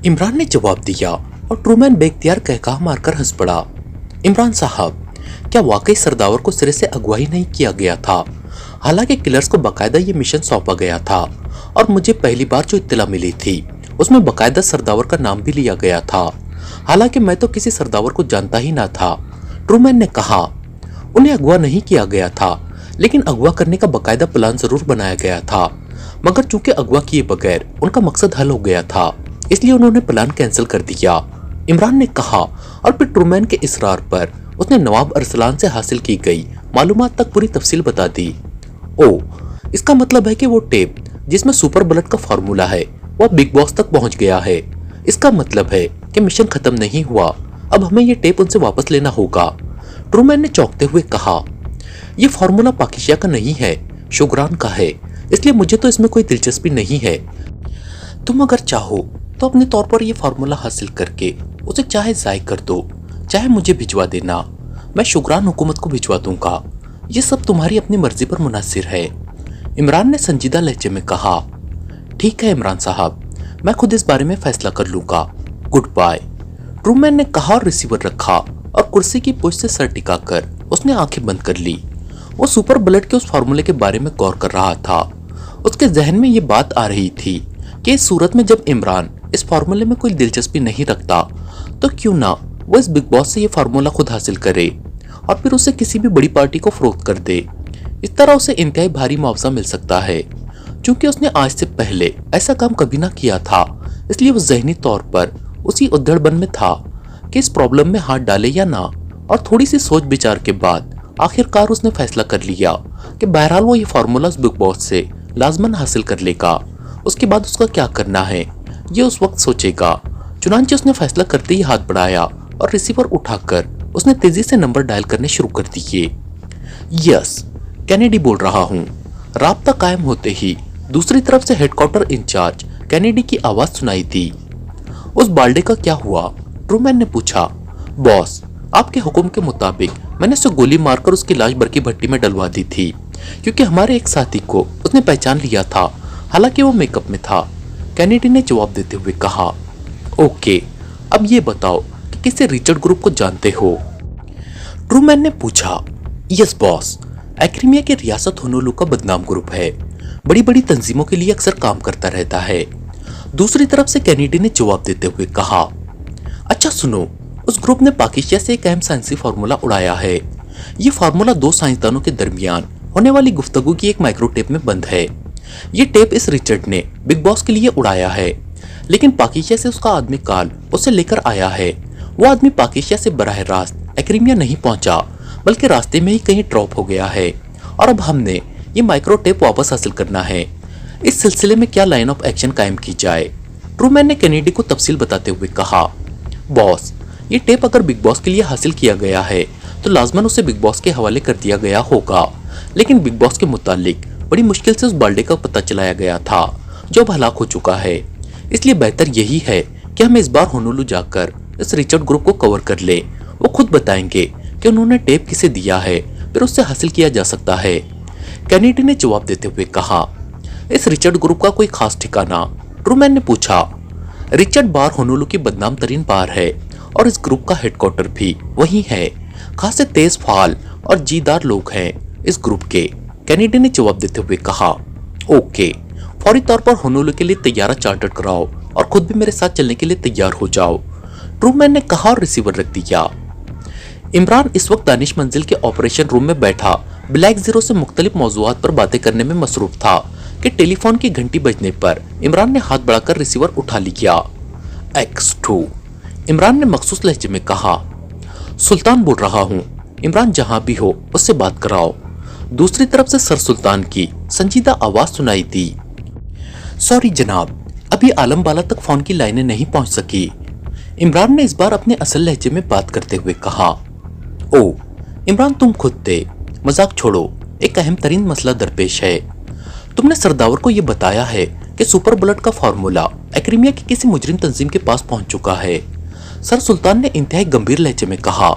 इमरान ने जवाब दिया और ट्रूमैन बेख्तियार कहकहा मारकर हंस पड़ा। इमरान साहब, क्या वाकई सरदावर को सिरे से अगुवाई नहीं किया गया था? हालांकि किलर्स को बकायदा ये मिशन सौंपा गया था और मुझे पहली बार जो इत्तला मिली थी उसमें बकायदा सरदावर का नाम भी लिया गया था। हालांकि मैं तो किसी सरदावर को जानता ही ना था। ट्रूमैन ने कहा, उन्हें अगवा नहीं किया गया था, लेकिन अगवा करने का बकायदा प्लान जरूर बनाया गया था। मगर चूंकि अगवा किए बगैर उनका मकसद हल हो गया था, इसलिए उन्होंने प्लान कैंसिल कर दिया। इमरान ने कहा और फिर ट्रूमैन के इसरार पर उसने नवाब अरसलान से हासिल की गई मालूमात तक पूरी तफसील बता दी। ओ, इसका मतलब है कि वो टेप जिसमें सुपर बुलेट का फार्मूला है वो बिग बॉस तक पहुंच गया है। इसका मतलब है कि मिशन खत्म नहीं हुआ, अब हमें ये टेप उनसे वापस लेना होगा। ट्रूमैन ने चौंकते हुए कहा, यह फार्मूला पाकिशिया का नहीं है, शुगरान का है, इसलिए मुझे तो इसमें कोई दिलचस्पी नहीं है। तुम अगर चाहो तो अपने तौर पर यह फार्मूला हासिल करके उसे चाहे जाय कर दो, चाहे मुझे भिजवा देना, मैं शुगरान हुकूमत को भिजवा दूंगा। ये सब तुम्हारी अपनी मर्जी पर मुनासिर है। इमरान ने संजीदा लहजे में कहा, ठीक है इमरान साहब, मैं खुद इस बारे में फैसला कर लूंगा, गुड बाय। ट्रूमैन ने कहा और रिसीवर रखा और कुर्सी की पोस्ट से सर टिकाकर उसने आंखें बंद कर ली। वो सुपर बुलेट के उस फार्मूले के बारे में गौर कर रहा था। उसके जहन में ये बात आ रही थी कि इस सूरत में जब इमरान इस फार्मूले में कोई दिलचस्पी नहीं रखता तो क्यों ना वो इस बिग बॉस से ये फार्मूला खुद हासिल करे और फिर उसे किसी भी बड़ी पार्टी को फरोख्त कर दे। इस तरह उसे इंतहाई भारी मुआवजा मिल सकता है। क्योंकि उसने आज से पहले ऐसा काम कभी ना किया था, इसलिए वो ज़हनी तौर पर उसी उधड़बन में था कि इस प्रॉब्लम में हाथ डाले या ना। और थोड़ी सी सोच विचार के बाद आखिरकार उसने फैसला कर लिया कि बहरहाल वो ये फार्मूला बिग बॉस से लाजमन हासिल कर लेगा। उसके बाद उसका क्या करना है ये उस वक्त सोचेगा। चुनांचे उसने फैसला करते ही हाथ बढ़ाया और रिसीवर उठाकर उसने तेजी से नंबर डायल करने शुरू कर दिए। यस, कैनेडी बोल रहा हूँ। राब्ता कायम होते ही दूसरी तरफ से हेडक्वार्टर इंचार्ज कैनेडी की आवाज सुनाई दी। उस बाल्डे का क्या हुआ? ट्रूमैन ने पूछा। बॉस, आपके हुक्म के मुताबिक मैंने उसे गोली मारकर उसकी लाश बरकी भट्टी में डलवा दी थी, क्योंकि हमारे एक साथी को उसने पहचान लिया था, हालांकि वो मेकअप में था, कैनेडी ने जवाब देते हुए कहा। ओके, अब ये बताओ कि किसी रिचर्ड ग्रुप को जानते हो? ट्रूमैन ने पूछा। यस बॉस, एक्रीमिया की रियासत होनोलू का बदनाम ग्रुप है, बड़ी बड़ी तंजीमों के लिए अक्सर काम करता रहता है। दूसरी तरफ से कैनेडी ने जवाब देते हुए कहा। अच्छा सुनो, उस ग्रुप ने पाकिस्तान से एक अहम साइंसी फार्मूला उड़ाया है। ये फार्मूला दो साइंसदानों के दरमियान होने वाली गुफ्तगू की एक माइक्रोटेप में बंद है। ये टेप इस रिचर्ड ने बिग बॉस के लिए उड़ाया है, लेकिन पाकिस्तान से उसका आदमी काल उसे लेकर आया है। वो आदमी पाकिस्तान से बराह रास्त एक्रीमिया नहीं पहुंचा, बल्कि रास्ते में ही कहीं ड्रॉप हो गया है और अब हमने ये माइक्रोटेप वापस हासिल करना है। इस सिलसिले में क्या लाइन ऑफ एक्शन कायम की जाए? ट्रूमैन ने कैनेडी को तफसील बताते हुए कहा। बॉस, ये टेप अगर बिग बॉस के लिए हासिल किया गया है तो लाजमन उसे बिग बॉस के हवाले कर दिया गया होगा, लेकिन बिग बॉस के मुतालिक बड़ी मुश्किल से उस बाल्डे का पता चलाया गया था जो अब हलाक हो चुका है। इसलिए बेहतर यही है कि हम इस बार होनोलू जाकर इस रिचर्ड ग्रुप को कवर कर ले। वो खुद बताएंगे कि उन्होंने टेप किसे दिया है, फिर उससे हासिल किया जा सकता है। कैनेडी ने जवाब देते हुए कहा। इस रिचर्ड ग्रुप का कोई खास ठिकाना? ट्रूमैन ने पूछा। रिचर्ड बार होनोलू की बदनाम तरीन बार है और इस ग्रुप का हेडक्वार्टर भी वही है। खासे तेज फाल और जीदार लोग हैं इस ग्रुप के, कैनेडी ने जवाब देते हुए कहा। ओके, फौरी तौर पर होनोलू के लिए तैयारा चार्टर्ड कराओ और खुद भी मेरे साथ चलने के लिए तैयार हो जाओ, ट्रूमैन ने कहा और रिसीवर रख दिया। इमरान इस वक्त दानिश मंजिल के ऑपरेशन रूम में बैठा ब्लैक जीरो से मुख्तलिफ मौजूआत पर बातें करने में मसरूफ था कि टेलीफोन की घंटी बजने पर इमरान ने हाथ बढ़ाकर रिसीवर उठा लिया। X2, इमरान ने मखसूस लहजे में कहा। सुल्तान बोल रहा हूँ, इमरान जहां भी हो उससे बात कराओ। दूसरी तरफ से सर सुल्तान की संजीदा आवाज सुनाई दी। सॉरी जनाब, अभी आलमबाला तक फोन की लाइनें नहीं पहुंच सकी। इमरान ने इस बार अपने असल लहजे में बात करते हुए कहा। ओ इमरान, तुम खुद थे, मजाक छोड़ो, एक अहम तरीन मसला दरपेश है। तुमने सरदावर को यह बताया है कि सुपर बुलेट का फार्मूला एक्रीमिया की किसी मुजरिम तंजीम के पास पहुंच चुका है। सर सुल्तान ने इंतहाई गंभीर लहजे में कहा।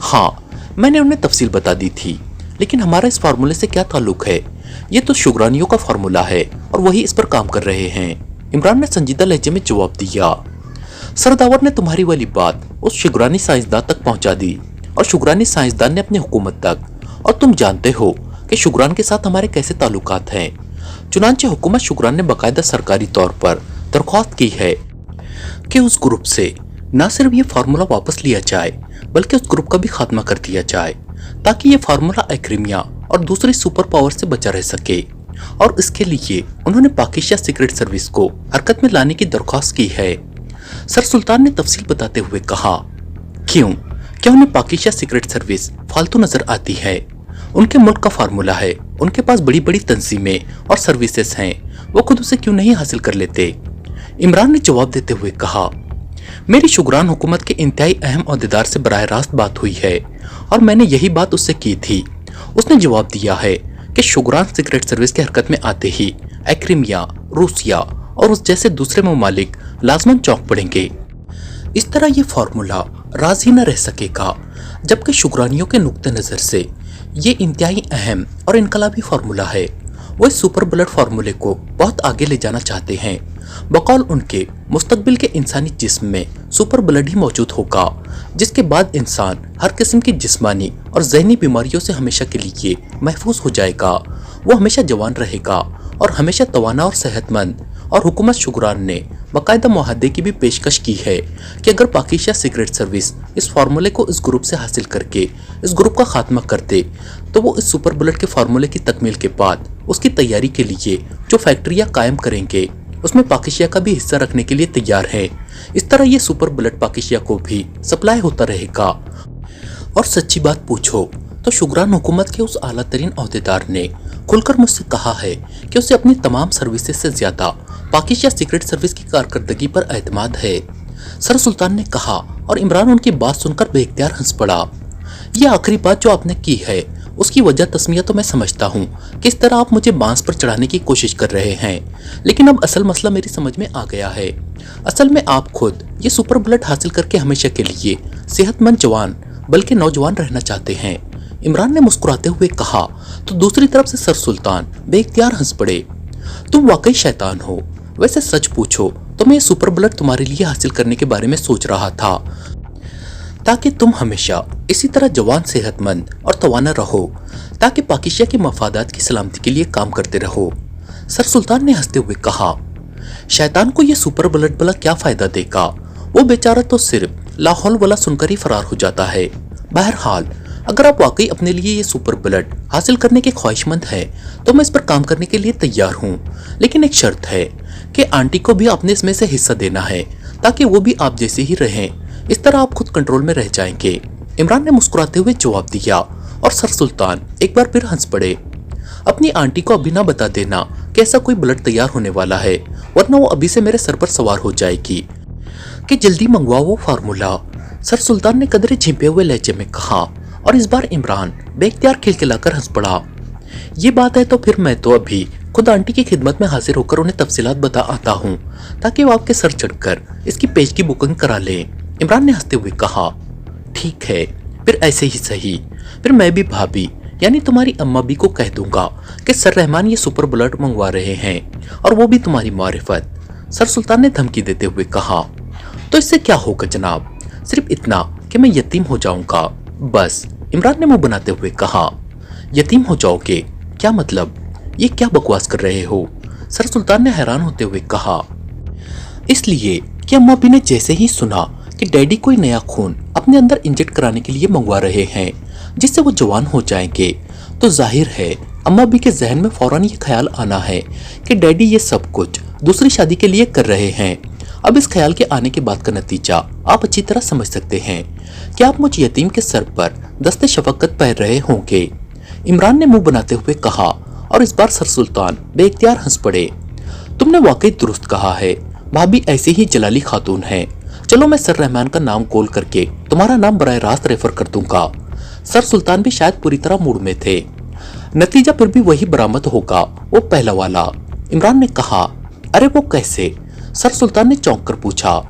हाँ, मैंने उन्हें तफसील बता दी थी, लेकिन हमारा इस फार्मूले से क्या ताल्लुक है? ये तो शुगरानियों का फार्मूला है और वही इस पर काम कर रहे हैं, इमरान ने संजीदा लहजे में जवाब दिया। सरदावर ने तुम्हारी वाली बात उस शुगरानी साइंसदान तक पहुंचा दी और शुगरानी साइंसदान ने अपनी हुकूमत तक। और तुम जानते हो कि शुगरान के साथ हमारे कैसे ताल्लुकात हैं। चुनांचे हुकूमत शुगरान ने बाकायदा सरकारी तौर पर दरख्वास्त की है कि उस ग्रुप से न सिर्फ ये फार्मूला वापस लिया जाए बल्कि उस ग्रुप का भी खात्मा कर दिया जाए, ताकि ये फार्मूला एक्रीमिया और दूसरी सुपर पावर से बचा रह सके। और इसके लिए उन्होंने पाकिस्तान सीक्रेट सर्विस को हरकत में लाने की दरख्वास्त की है। सर सुल्तान ने तफसील बताते हुए कहा, क्यों? क्या उन्हें पाकिस्तान सीक्रेट सर्विस फालतू नजर आती है? उनके मुल्क का फार्मूला है, उनके पास बड़ी बड़ी तंजीमें और सर्विसेज हैं, वो खुद उसे क्यों नहीं हासिल कर लेते? इमरान ने जवाब देते हुए कहा, मेरी शुगरान हुकूमत के इंतहाई अहम ओहदेदार से बराह रास्त बात हुई है और मैंने यही बात उससे की थी। उसने जवाब दिया है कि शुगरान सीक्रेट सर्विस की हरकत में आते ही एक्रीमिया, रूसिया और उस जैसे दूसरे ममालिक लाजमन चौंक पड़ेंगे। इस तरह ये फार्मूला राज ही न रह सकेगा, जबकि शुगरानियों के नुक्ते नज़र से ये इंतहाई अहम और इनकलाबी फार्मूला है। वो इस सुपर बुलेट फार्मूले को बहुत आगे ले जाना चाहते हैं। बकौल उनके मुस्तकबिल के इंसानी जिस्म में सुपर ब्लड ही मौजूद होगा, जिसके बाद इंसान हर किस्म की जिस्मानी और जहनी बीमारियों से हमेशा के लिए महफूज हो जाएगा। वो हमेशा जवान रहेगा और हमेशा तवाना और सेहतमंद। और हुकूमत शुगरान ने बाकायदा मुआहदे की भी पेशकश की है कि अगर पाकिस्तान सीक्रेट सर्विस इस फार्मूले को इस ग्रुप से हासिल करके इस ग्रुप का खात्मा कर दे, तो वो इस सुपर बुलेट के फार्मूले की तकमील के बाद उसकी तैयारी के लिए जो फैक्ट्रियां कायम करेंगे उसमें पाकिस्तान का भी हिस्सा रखने के लिए तैयार है। इस तरह ये सुपर बुलेट पाकिस्तान को भी सप्लाई होता रहेगा। और सच्ची बात पूछो तो शुगरान हुकूमत के उस आला तरीन ओहदेदार ने खुलकर मुझसे कहा है कि उसे अपनी तमाम सर्विसेज से ज्यादा पाकिस्तान सीक्रेट सर्विस की कारकर्दगी पर एतमाद है। सर सुल्तान ने कहा और इमरान उनकी बात सुनकर बेख्तियार हंस पड़ा। ये आखिरी बात जो आपने की है उसकी वजह तस्मिया तो मैं समझता हूँ किस तरह आप मुझे बांस पर चढ़ाने की कोशिश कर रहे हैं, लेकिन अब असल मसला मेरी समझ में आ गया है। असल में आप खुद ये सुपर बुलेट हासिल करके हमेशा के लिए सेहतमंद जवान बल्कि नौजवान रहना चाहते हैं। इमरान ने मुस्कुराते हुए कहा तो दूसरी तरफ से सर सुल्तान बेख्तियार हंस पड़े। तुम वाकई शैतान हो। वैसे सच पूछो तो मैं ये सुपर बुलेट तुम्हारे लिए हासिल करने के बारे में सोच रहा था, ताकि तुम हमेशा इसी तरह जवान, सेहतमंद और तवाना रहो, ताकि पाकिस्तान के मफादात की सलामती के लिए काम करते रहो। सर सुल्तान ने हंसते हुए कहा, शैतान को यह सुपर बुलेट भला क्या फायदा देगा? वो बेचारा तो सिर्फ लाहौल वाला सुनकर ही फरार हो जाता है। बहरहाल अगर आप वाकई अपने लिए ये सुपर बुलेट हासिल करने के ख्वाहिशमंद हैं तो मैं इस पर काम करने के लिए तैयार हूँ, लेकिन एक शर्त है कि आंटी को भी अपने इसमें से हिस्सा देना है, ताकि वो भी आप जैसे ही रहें। इस तरह आप खुद कंट्रोल में रह जाएंगे। इमरान ने मुस्कुराते हुए जवाब दिया और सर सुल्तान एक बार फिर हंस पड़े। अपनी आंटी को अभी ना बता देना कि ऐसा कोई बुलेट तैयार होने वाला है, वरना वो अभी से मेरे सर पर सवार हो जाएगी। कि जल्दी मंगवाओ वो फार्मूला, सर सुल्तान ने कदरे झिंपे हुए लहजे में कहा। और इस बार इमरान बेख्तियार खिलखिलाकर हंस पड़ा। ये बात है तो फिर मैं तो अभी खुद आंटी की खिदमत में हाजिर होकर उन्हें तफसीलात बता आता हूँ, ताकि वो आपके सर चढ़कर इसकी पेज की बुकिंग करा लें। इमरान ने हंसते हुए कहा, ठीक है, फिर ऐसे ही सही। फिर मैं भी भाभी यानी तुम्हारी अम्मा भी को कह दूंगा कि सर रहमान ये सुपर बुलेट मंगवा रहे हैं, और वो भी तुम्हारी मारिफत। सर सुल्तान ने धमकी देते हुए कहा, तो इससे क्या होगा जनाब? सिर्फ इतना कि मैं यतीम हो जाऊंगा, बस। इमरान ने मुंह बनाते हुए कहा, यतीम हो जाओगे? क्या मतलब? ये क्या बकवास कर रहे हो? सर सुल्तान ने हैरान होते हुए कहा, इसलिए कि अम्मा भी ने जैसे ही सुना कि डैडी कोई नया खून अपने अंदर इंजेक्ट कराने के लिए मंगवा रहे हैं जिससे वो जवान हो जाएंगे, तो जाहिर है अम्मा भी के जहन में फौरन ये ख्याल आना है कि डैडी ये सब कुछ दूसरी शादी के लिए कर रहे हैं। अब इस ख्याल के आने के बाद का नतीजा आप अच्छी तरह समझ सकते हैं कि आप मुझ यतीम के सर पर दस्ते शफकत पहन रहे होंगे। इमरान ने मुंह बनाते हुए कहा और इस बार सर सुल्तान बेख्तियार हंस पड़े। तुमने वाकई दुरुस्त कहा है, भाभी ऐसे ही जलाली खातून हैं। चलो मैं सर रहमान का नाम कॉल करके तुम्हारा नाम बराह रास्त रेफर कर दूंगा। सर सुल्तान भी शायद पूरी तरह मूड में थे। नतीजा फिर भी वही बरामद होगा, वो पहला वाला। इमरान ने कहा, अरे वो कैसे? सर सुल्तान ने चौंक कर पूछा।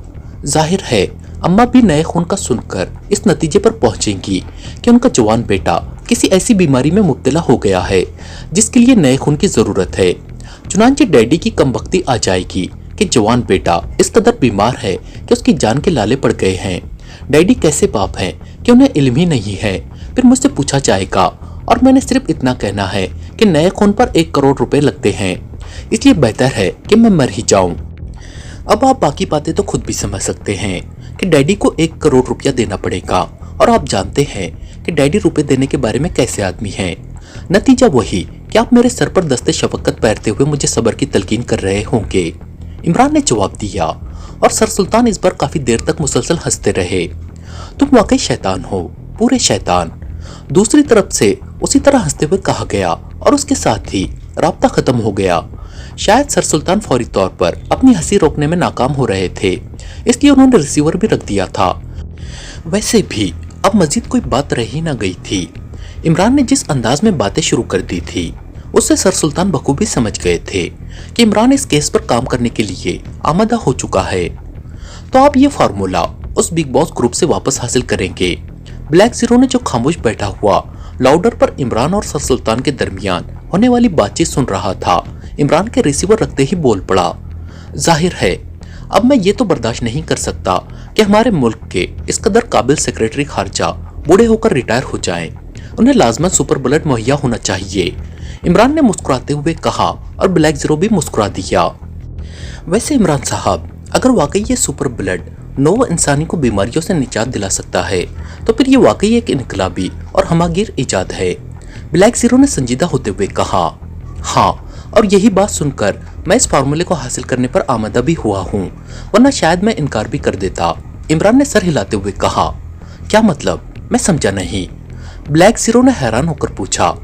जाहिर है अम्मा भी नए खून का सुनकर इस नतीजे पर पहुंचेंगी कि उनका जवान बेटा किसी ऐसी बीमारी में मुब्तला हो गया है जिसके लिए नए खून की जरूरत है। चुनांचे डैडी की कमबख्ती आ जाएगी कि जवान बेटा इस कदर बीमार है कि उसकी जान के लाले पड़ गए हैं। डैडी कैसे बाप हैं कि उन्हें इल्म ही नहीं है। फिर मुझसे पूछा जाएगा और मैंने सिर्फ इतना कहना है कि नए खून पर 1 करोड़ रुपए लगते हैं, इसलिए बेहतर है कि मैं मर ही जाऊं। अब आप बाकी बातें तो खुद भी समझ सकते हैं कि डैडी को 1 करोड़ रुपया देना पड़ेगा, और आप जानते हैं कि डैडी रुपए देने के बारे में कैसे आदमी हैं। नतीजा वही कि आप मेरे सर पर दस्ते शफकत पैरते हुए मुझे सब्र की तलकीन कर रहे होंगे। इमरान ने जवाब दिया, और सर सुल्तान इस बार काफी देर तक मुसलसल हंसते रहे। तुम वाकई शैतान हो, पूरे शैतान। दूसरी तरफ से उसी तरह हंसते हुए कहा गया, और उसके साथ ही राब्ता खत्म हो गया। शायद सर सुल्तान फौरी तौर पर अपनी हंसी रोकने में नाकाम हो रहे थे, इसलिए उन्होंने रिसीवर भी रख दिया था। वैसे भी अब मजीद कोई बात रही ना गई थी। इमरान ने जिस अंदाज में बातें शुरू कर दी थी, उससे सर सुल्तान बखूबी समझ गए थे कि इमरान इस केस पर काम करने के लिए आमादा हो चुका है। तो आप ये फार्मूला उस बिग बॉस ग्रुप से वापस हासिल करेंगे। ब्लैक जीरो ने जो खामोश बैठा हुआ लाउडर पर इमरान और सर सुल्तान के दरमियान होने वाली बातचीत सुन रहा था, इमरान के रिसीवर रखते ही बोल पड़ा, जाहिर है अब मैं ये तो बर्दाश्त नहीं कर सकता कि हमारे मुल्क के इस कदर काबिल सेक्रेटरी खारजा बूढ़े होकर रिटायर हो जाएं। उन्हें लाजमन सुपर बुलेट मुहैया होना चाहिए। इमरान ने मुस्कुराते हुए कहा, और ब्लैक जीरो भी मुस्कुरा दिया। वैसे इमरान साहब, अगर वाकई ये सुपर बुलेट नौ इंसानी को बीमारियों से निजात दिला सकता है, तो फिर ये वाकई एक इनकलाबी और हमागीर इजाद है। ब्लैक जीरो ने संजीदा होते हुए कहा, हाँ, और यही बात सुनकर मैं इस फार्मूले को हासिल करने पर आमादा भी हुआ हूँ, वरना शायद मैं इनकार भी कर देता। इमरान ने सर हिलाते हुए कहा, क्या मतलब? मैं समझा नहीं। ब्लैक जीरो ने हैरान होकर पूछा,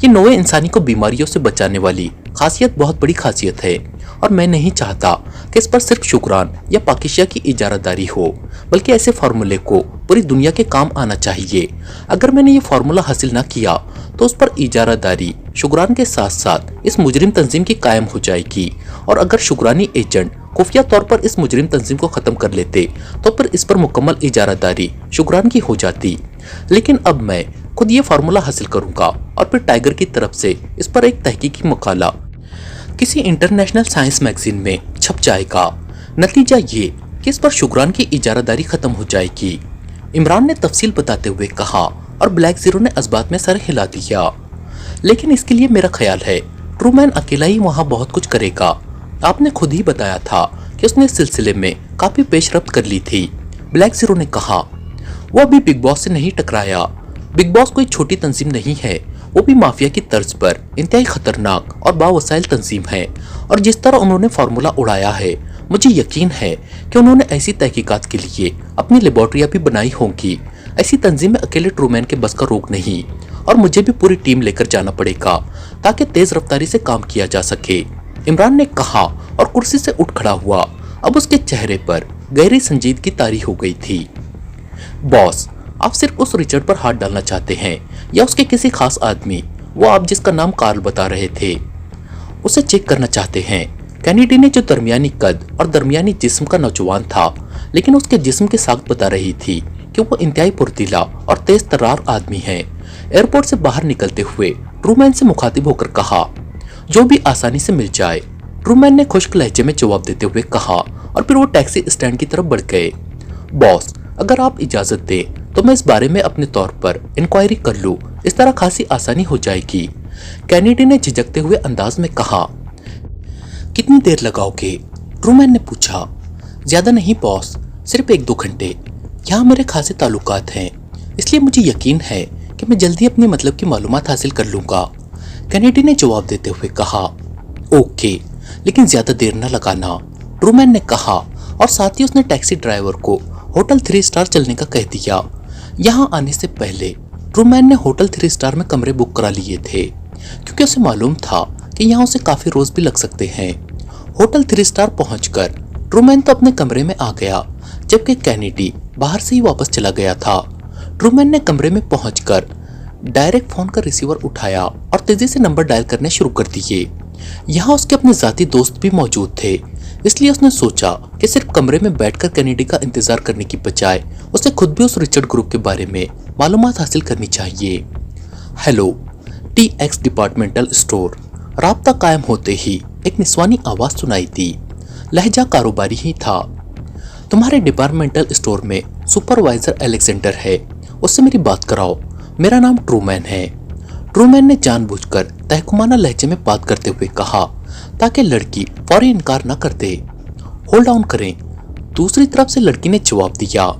ये नौवे इंसानी को बीमारियों से बचाने वाली खासियत बहुत बड़ी खासियत है, और मैं नहीं चाहता कि इस पर सिर्फ शुक्रान या पाकिस्तान की इजारादारी हो, बल्कि ऐसे फार्मूले को पूरी दुनिया के काम आना चाहिए। अगर मैंने ये फार्मूला हासिल ना किया तो उस पर इजारादारी शुक्रान के साथ साथ इस मुजरिम तंजीम की कायम हो जाएगी, और अगर शुक्रानी एजेंट खुफिया तौर पर इस मुजरिम तंजीम को खत्म कर लेते तो फिर इस पर मुकम्मल इजारादारी शुक्रान की हो जाती। लेकिन अब मैं खुद ये फार्मूला हासिल करूंगा, और फिर टाइगर की तरफ से इस पर एक तहकीकी मकाला किसी इंटरनेशनल साइंस मैगजीन में छप जाएगा। नतीजा ये कि इस पर शुक्रान की इजारादारी खत्म हो जाएगी। इमरान ने तफसील बताते हुए कहा, और ब्लैक जीरो ने इस्बात में सर हिला दिया। लेकिन इसके लिए मेरा ख्याल है ट्रूमैन अकेला ही वहाँ बहुत कुछ करेगा। आपने खुद ही बताया था कि उसने इस सिलसिले में काफी पेशरफ्त कर ली थी। ब्लैक जीरो ने कहा, वो अभी बिग बॉस से नहीं टकराया। बिग बॉस कोई छोटी तंजीम नहीं है, वो भी माफिया की तर्ज पर इंतहाई खतरनाक और बावसाइल तंजीम है, और जिस तरह उन्होंने फार्मूला उड़ाया है, मुझे यकीन है कि उन्होंने ऐसी तहकीकात के लिए अपनी लेबोरेटरियां भी बनाई होंगी। ऐसी तंजीमें अकेले ट्रूमैन के बस का रोग नहीं, और मुझे भी पूरी टीम लेकर जाना पड़ेगा ताकि तेज रफ्तारी से काम किया जा सके। इमरान ने कहा, और कुर्सी से उठ खड़ा हुआ। अब उसके चेहरे पर गहरी संजीदगी तारी हो गई थी। बॉस, आप सिर्फ उस रिचर्ड पर हाथ डालना चाहते हैं, या उसके किसी खास आदमी, वो आप जिसका नाम कार्ल बता रहे थे, उसे चेक करना चाहते हैं? कैनेडी ने, जो दरमियानी कद और दरमियानी जिस्म का नौजवान था, लेकिन उसके जिस्म की साख्त बता रही थी कि वो इंतहाई फुर्तीला और तेज तर्रार आदमी है। एयरपोर्ट से बाहर निकलते हुए ट्रूमैन से मुखातिब होकर कहा, जो भी आसानी से मिल जाए। ट्रूमैन ने खुश्क लहजे में जवाब देते हुए कहा, और फिर वो टैक्सी स्टैंड की तरफ बढ़ गए। बॉस, अगर आप इजाजत दें तो मैं इस बारे में अपने तौर पर इंक्वायरी कर लूं, इस तरह खासी आसानी हो जाएगी। कैनेडी ने झिझकते हुए अंदाज में कहा, कितनी देर लगाओगे? ट्रूमैन ने पूछा। ज्यादा नहीं बॉस, सिर्फ 1-2 घंटे। यहाँ मेरे खासे ताल्लुकात हैं, इसलिए मुझे यकीन है कि मैं जल्दी अपने मतलब की मालूमात हासिल कर लूंगा। कैनेडी ने जवाब देते हुए कहा, ओके, लेकिन ज्यादा देर न लगाना, ट्रूमैन ने कहा, और साथ ही उसने टैक्सी ड्राइवर को होटल 3 स्टार चलने का कह दिया। यहाँ आने से पहले ट्रूमैन ने होटल 3 स्टार में कमरे बुक करा लिए थे, क्योंकि उसे मालूम था कि यहाँ उसे काफी रोज भी लग सकते हैं। होटल 3 स्टार पहुंचकर ट्रूमैन तो अपने कमरे में आ गया, जबकि कैनेडी बाहर से ही वापस चला गया था। ट्रूमैन ने कमरे में पहुंचकर डायरेक्ट फोन का रिसीवर उठाया और तेजी से नंबर डायल करने शुरू कर दिए। यहाँ उसके अपने जाती दोस्त भी मौजूद थे, इसलिए उसने सोचा कि सिर्फ कमरे में बैठकर कैनेडी का इंतजार करने की बजाय उसे खुद भी उस रिचर्ड ग्रुप के बारे में मालूमात हासिल करनी चाहिए। Hello, TX departmental store. राब्ता कायम होते ही एक निस्वानी आवाज सुनाई दी। लहजा कारोबारी ही था। तुम्हारे डिपार्टमेंटल स्टोर में सुपरवाइजर अलेक्जेंडर है, उससे मेरी बात कराओ। मेरा नाम ट्रूमैन है। ट्रूमैन ने जानबूझकर तहकुमाना लहजे में बात करते हुए कहा ताकि लड़की फौरी इनकार न कर दे। होल्ड ऑन करें। दूसरी तरफ से लड़की ने जवाब दिया।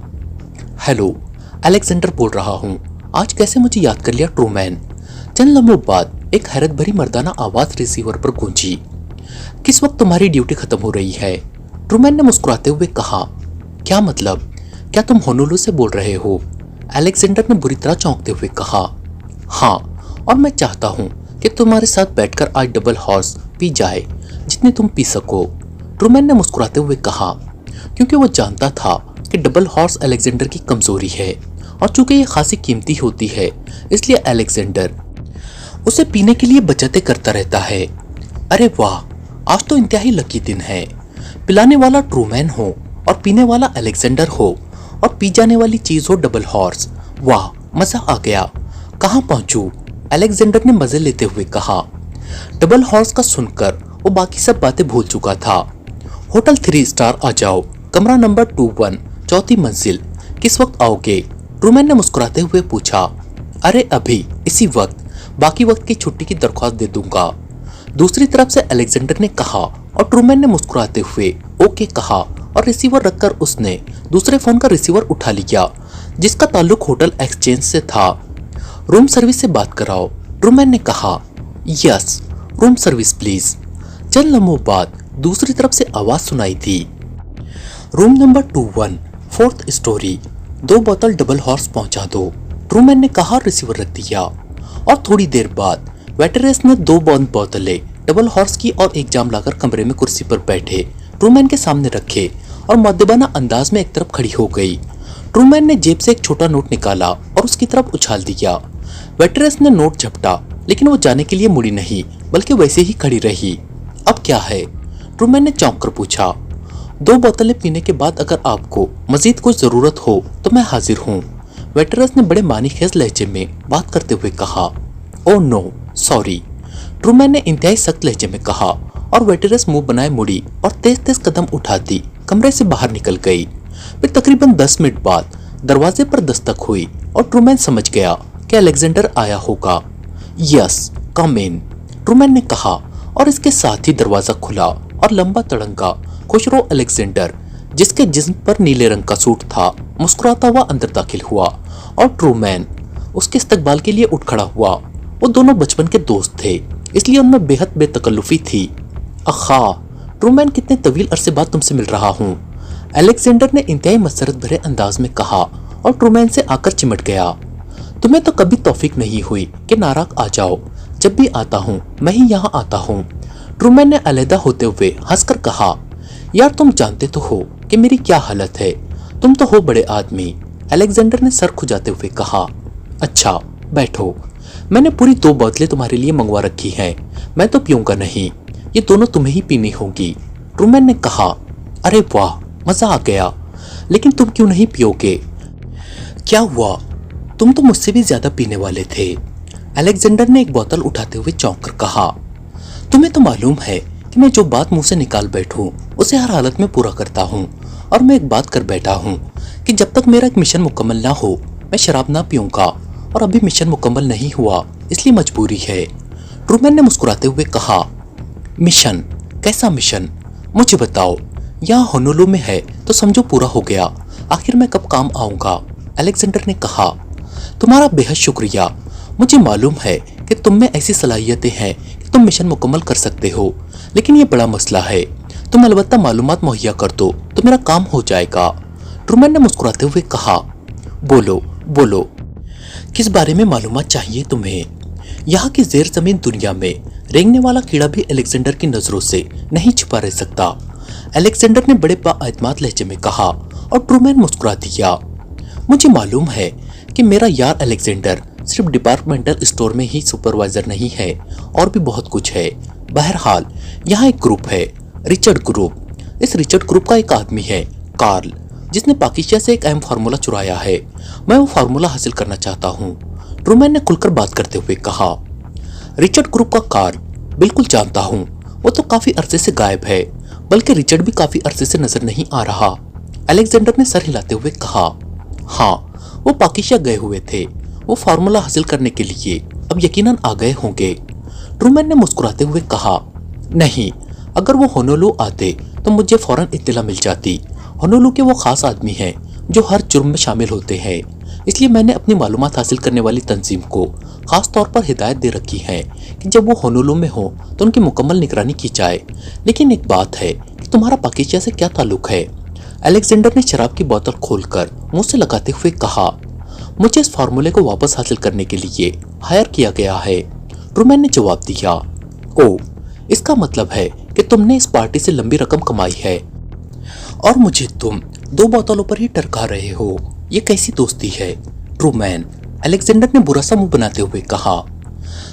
हेलो, अलेक्जेंडर बोल रहा हूँ। आज कैसे मुझे याद कर लिया ट्रूमैन? चंद लम्हों बाद एक हैरत भरी मर्दाना आवाज रिसीवर पर गूंजी। किस वक्त तुम्हारी ड्यूटी खत्म हो रही है? ट्रूमैन ने मुस्कुराते हुए कहा। क्या मतलब? क्या तुम होनोलुलु से बोल रहे हो? अलेक्जेंडर ने बुरी तरह चौंकते हुए कहा। हाँ, और मैं चाहता हूँ कि तुम्हारे साथ बैठकर आज डबल हॉर्स पी जाए, जितनी तुम पी सको। ट्रूमैन ने मुस्कुराते हुए कहा, क्योंकि वो जानता था कि डबल हॉर्स अलेक्जेंडर की कमजोरी है और चूंकि ये खासी कीमती होती है, इसलिए अलेक्जेंडर उसे पीने के लिए बचतें करता रहता है। अरे वाह, आज तो इंतहाई लकी दिन है। पिलाने वाला ट्रूमैन हो और पीने वाला अलेक्जेंडर हो और पी जाने वाली चीज हो डबल हॉर्स। वाह, मजा आ गया। कहाँ पहुंचूं? अलेक्जेंडर ने मजे लेते हुए कहा। डबल हॉर्स का सुनकर वो बाकी सब बातें भूल चुका था। होटल 3 स्टार आ जाओ, कमरा नंबर 21, चौथी मंजिल। किस वक्त आओगे? ट्रूमैन ने मुस्कुराते हुए पूछा। अरे अभी, इसी वक्त। बाकी वक्त की छुट्टी की दरख्वास्त दे दूंगा। दूसरी तरफ से अलेक्जेंडर ने कहा और ट्रूमैन ने मुस्कुराते हुए ओके कहा और रिसीवर रखकर उसने दूसरे फोन का रिसीवर उठा लिया, जिसका ताल्लुक होटल एक्सचेंज से था। रूम सर्विस से बात कराओ, ट्रूमैन ने कहा। Yes, room service please. चंद लम्हों बाद दूसरी तरफ से आवाज सुनाई दी। Room number 21, 4th story. 2 बोतल डबल हॉर्स पहुंचा दो, ट्रूमैन ने कहा। रिसीवर रख दिया और थोड़ी देर बाद वेटरेस ने 2 बंद बोतलें डबल हॉर्स की और एक जाम लाकर कमरे में कुर्सी पर बैठे ट्रूमैन के सामने रखे और मुअद्दबाना अंदाज में एक तरफ खड़ी हो गई। ट्रूमैन ने जेब से एक छोटा नोट निकाला और उसकी तरफ उछाल दिया। वेटरेस ने नोट झपटा, लेकिन वो जाने के लिए मुड़ी नहीं, बल्कि वैसे ही खड़ी रही। अब क्या है? ट्रूमैन ने चौंक कर पूछा। 2 बोतलें पीने के बाद अगर आपको मजीद कुछ जरूरत हो तो मैं हाजिर हूँ, वेटरेस ने बड़े मानीखेज लहजे में बात करते हुए कहा। ओह नो, सॉरी, ट्रूमैन ने इंतहाई सख्त लहजे में कहा और वेटरेस मुंह बनाए मुड़ी और तेज तेज कदम उठाती कमरे से बाहर निकल गई। फिर तकरीबन 10 मिनट बाद दरवाजे पर दस्तक हुई और ट्रूमैन समझ गया कि अलेक्जेंडर आया होगा। यस, कम इन, ट्रूमैन ने कहा और इसके साथ ही दरवाजा खुला और लंबा तड़ंगा खुशरो अलेक्जेंडर, जिसके जिस्म पर नीले रंग का सूट था, मुस्कुराता हुआ अंदर दाखिल हुआ और ट्रूमैन उसके इस्तकबाल के लिए उठ खड़ा हुआ। वो दोनों बचपन के दोस्त थे, इसलिए उनमें बेहद बेतकल्लुफी थी। अखा, ट्रूमैन, कितने तवील अरसे बाद तुमसे मिल रहा हूँ, अलेक्जेंडर ने इंतहाई मसरत भरे अंदाज में कहा और ट्रूमैन से आकर चिमट गया। तुम्हें तो कभी तौफीक नहीं हुई कि नाराक आ जाओ। जब भी आता हूँ मैं ही यहाँ आता हूँ, ट्रूमैन ने अलहदा होते हुए हंसकर कहा। यार, तुम जानते तो हो कि मेरी क्या हालत है। तुम तो हो बड़े आदमी, अलेक्जेंडर ने सर खुजाते हुए कहा। अच्छा, बैठो। मैंने पूरी 2 बोतलें तुम्हारे लिए मंगवा रखी हैं। मैं तो पीऊंगा नहीं, ये दोनों तुम्हें ही पीनी होंगी, ट्रूमैन ने कहा। अरे वाह, मजा आ गया। लेकिन तुम क्यों नहीं पियोगे? क्या हुआ? तुम तो मुझसे भी ज्यादा पीने वाले थे, अलेक्जेंडर ने एक बोतल उठाते हुए चौंक कर कहा। तुम्हें तो मालूम है कि मैं जो बात मुंह से निकाल बैठूं उसे हर हालत में पूरा करता हूं, और मैं एक बात कर बैठा हूं कि जब तक मेरा एक मिशन मुकम्मल ना हो मैं शराब ना पीऊंगा, और अभी मिशन मुकम्मल नहीं हुआ, इसलिए मजबूरी है, ट्रूमैन ने मुस्कुराते हुए कहा। मिशन? कैसा मिशन? मुझे बताओ। यहाँ होनोलुलु में है तो समझो पूरा हो गया। आखिर मैं कब काम आऊंगा? अलेक्जेंडर ने कहा। तुम्हारा बेहद शुक्रिया। मुझे मालूम है कि तुम में ऐसी सलाहियतें हैं कि तुम मिशन मुकम्मल कर सकते हो, लेकिन ये बड़ा मसला है। तुम अलबत्ता मालूमात मुहैया कर दो तो मेरा काम हो जाएगा, ट्रूमैन ने मुस्कुराते हुए कहा। बोलो बोलो, किस बारे में मालूमात चाहिए तुम्हें? यहाँ की जेर जमीन दुनिया में रेंगने वाला कीड़ा भी अलेक्जेंडर की नजरों से नहीं छिपा रह सकता, अलेक्जेंडर ने बड़े बाएतमाद लहजे में कहा और ट्रूमैन मुस्कुरा दिया। मुझे मालूम है कि मेरा यार अलेक्जेंडर सिर्फ डिपार्टमेंटल स्टोर में ही सुपरवाइजर नहीं है, और भी बहुत कुछ है। बहरहाल यहाँ एक ग्रुप है, रिचर्ड ग्रुप। इस रिचर्ड ग्रुप का एक आदमी है, कार्ल, जिसने पाकिस्तान से एक अहम फार्मूला चुराया है। मैं वो फार्मूला हासिल करना चाहता हूँ, ट्रूमैन ने खुलकर बात करते हुए कहा। रिचर्ड ग्रुप का कार्ल? बिल्कुल जानता हूँ, वो तो काफी अरसे से गायब है। बल्कि रिचर्ड भी काफी अरसे से नजर नहीं आ रहा। अलेक्जेंडर ने सर हिलाते हुए कहा, हाँ, वो पाकिस्तान गए हुए थे। वो फार्मूला हासिल करने के लिए अब यकीनन आ गए होंगे। ट्रूमैन ने मुस्कुराते हुए कहा, नहीं, अगर वो होनोलू आते तो मुझे फौरन इत्तला मिल जाती। होनोलू के वो खास आदमी हैं जो हर जुर्म में शामिल होते हैं, इसलिए मैंने अपनी मालूमात हासिल करने वाली तंजीम को खास तौर पर हिदायत दे रखी है कि जब वो होनोलू में हो तो उनकी मुकम्मल निगरानी की जाए। लेकिन एक बात है कि तुम्हारा पाकिस्तान से क्या ताल्लुक है? अलेक्जेंडर ने शराब की बोतल खोलकर मुंह से लगाते हुए कहा, मुझे इस फार्मूले को वापस हासिल करने के लिए हायर किया गया है। ट्रूमैन ने जवाब दिया, ओ, इसका मतलब है कि तुमने इस पार्टी से लंबी रकम कमाई है और मुझे तुम 2 बोतलों पर ही टरका रहे हो। ये कैसी दोस्ती है? ट्रूमैन, अलेक्जेंडर ने बुरा सा मुंह बनाते हुए कहा,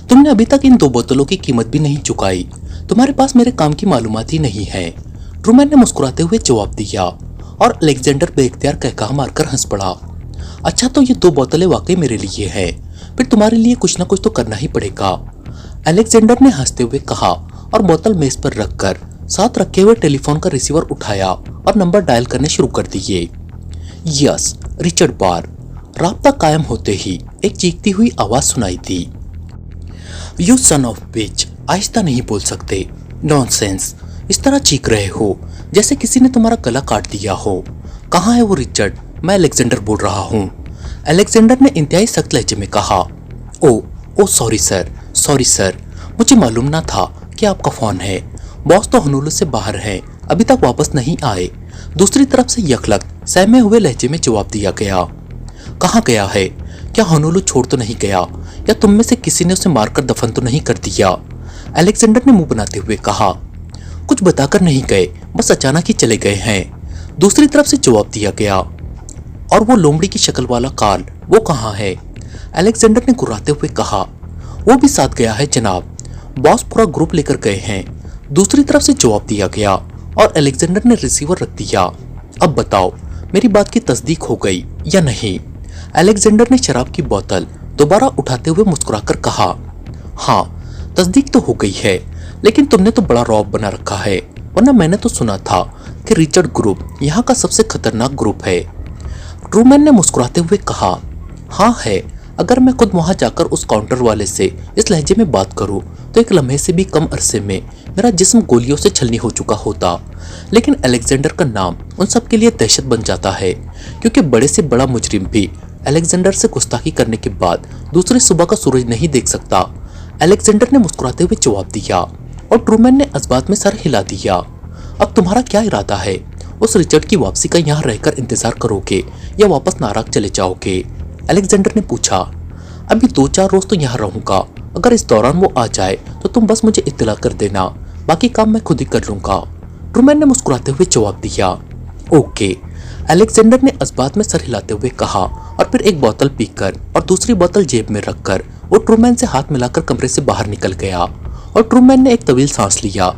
तुमने अभी तक इन 2 बोतलों की कीमत भी नहीं चुकाई। तुम्हारे पास मेरे काम की मालूमात ही नहीं है। ट्रूमैन ने मुस्कुराते हुए जवाब दिया और अलेक्जेंडर बेइख्तियार कहकहा मारकर हंस पड़ा। अच्छा, तो ये 2 बोतलें वाकई मेरे लिए हैं, फिर तुम्हारे लिए कुछ ना कुछ तो करना ही पड़ेगा। अलेक्जेंडर ने हंसते हुए कहा और बोतल मेज पर रखकर साथ रखे हुए टेलीफोन का रिसीवर उठाया और नंबर डायल करने शुरू कर दिए। यस, रिचर्ड बार। राब्ता कायम होते ही एक चीखती हुई आवाज सुनाई दी। यू सन ऑफ बिच, आहिस्ता नहीं बोल सकते? नॉनसेंस, इस तरह चीख रहे हो जैसे किसी ने तुम्हारा गला काट दिया हो। कहाँ है वो रिचर्ड? मैं अलेक्जेंडर बोल रहा हूँ। अलेक्जेंडर ने इंतहाई सख्त लहजे में कहा, ओ सॉरी सर, मुझे मालूम ना था कि आपका फोन है। बॉस तो होनोलू से बाहर हैं, अभी तक वापस नहीं आए। दूसरी तरफ से यकलक सहमे हुए लहजे में जवाब दिया गया। कहाँ गया है? क्या होनोलू छोड़ तो नहीं गया, या तुम में से किसी ने उसे मारकर दफन तो नहीं कर दिया? अलेक्जेंडर ने मुंह बनाते हुए कहा, कुछ बताकर नहीं गए, बस अचानक ही चले गए हैं। दूसरी तरफ से जवाब दिया गया। और वो लोमड़ी की शक्ल वाला कार्ल, वो कहाँ है? अलेक्जेंडर ने गुर्राते हुए कहा, वो भी साथ गया है जनाब, बॉस पूरा ग्रुप लेकर गए हैं। दूसरी तरफ से जवाब दिया गया और अलेक्जेंडर ने रिसीवर रख दिया। अब बताओ, मेरी बात की तस्दीक हो गई या नहीं? अलेक्जेंडर ने शराब की बोतल दोबारा उठाते हुए मुस्कुराकर कहा, हाँ, तस्दीक तो हो गई है, लेकिन तुमने तो बड़ा रौब बना रखा है, वरना मैंने तो सुना था कि रिचर्ड ग्रुप यहाँ का सबसे खतरनाक ग्रुप है। ट्रूमैन ने मुस्कुराते हुए कहा, हाँ है, अगर मैं खुद वहां जाकर उस काउंटर वाले से इस लहजे में बात करूं तो एक लम्हे से भी कम अरसे में मेरा जिस्म गोलियों से छलनी हो चुका होता। लेकिन अलेक्जेंडर का नाम उन सब के लिए दहशत बन जाता है, क्योंकि बड़े से बड़ा मुजरिम भी अलेक्जेंडर से गुस्ताखी करने के बाद दूसरी सुबह का सूरज नहीं देख सकता। अलेक्जेंडर ने मुस्कुराते हुए जवाब दिया और ट्रूमैन ने इस्बात में सर हिला दिया। अब तुम्हारा क्या इरादा है? उस रिचर्ड की वापसी का यहाँ रहकर इंतजार करोगे या वापस नाराग चले जाओगे? अलेक्जेंडर ने पूछा। अभी 2-4 रोज तो यहाँ रहूंगा, अगर इस दौरान वो आ जाए तो तुम बस मुझे इत्तला कर देना, बाकी काम मैं खुद ही कर लूंगा। ट्रूमैन ने मुस्कुराते हुए जवाब दिया। ओके, अलेक्जेंडर ने इस्बात में सर हिलाते हुए कहा और फिर एक बोतल पीकर और दूसरी बोतल जेब में रखकर वो ट्रूमैन से हाथ मिलाकर कमरे से बाहर निकल गया और ट्रूमैन ने एक तवील सांस लिया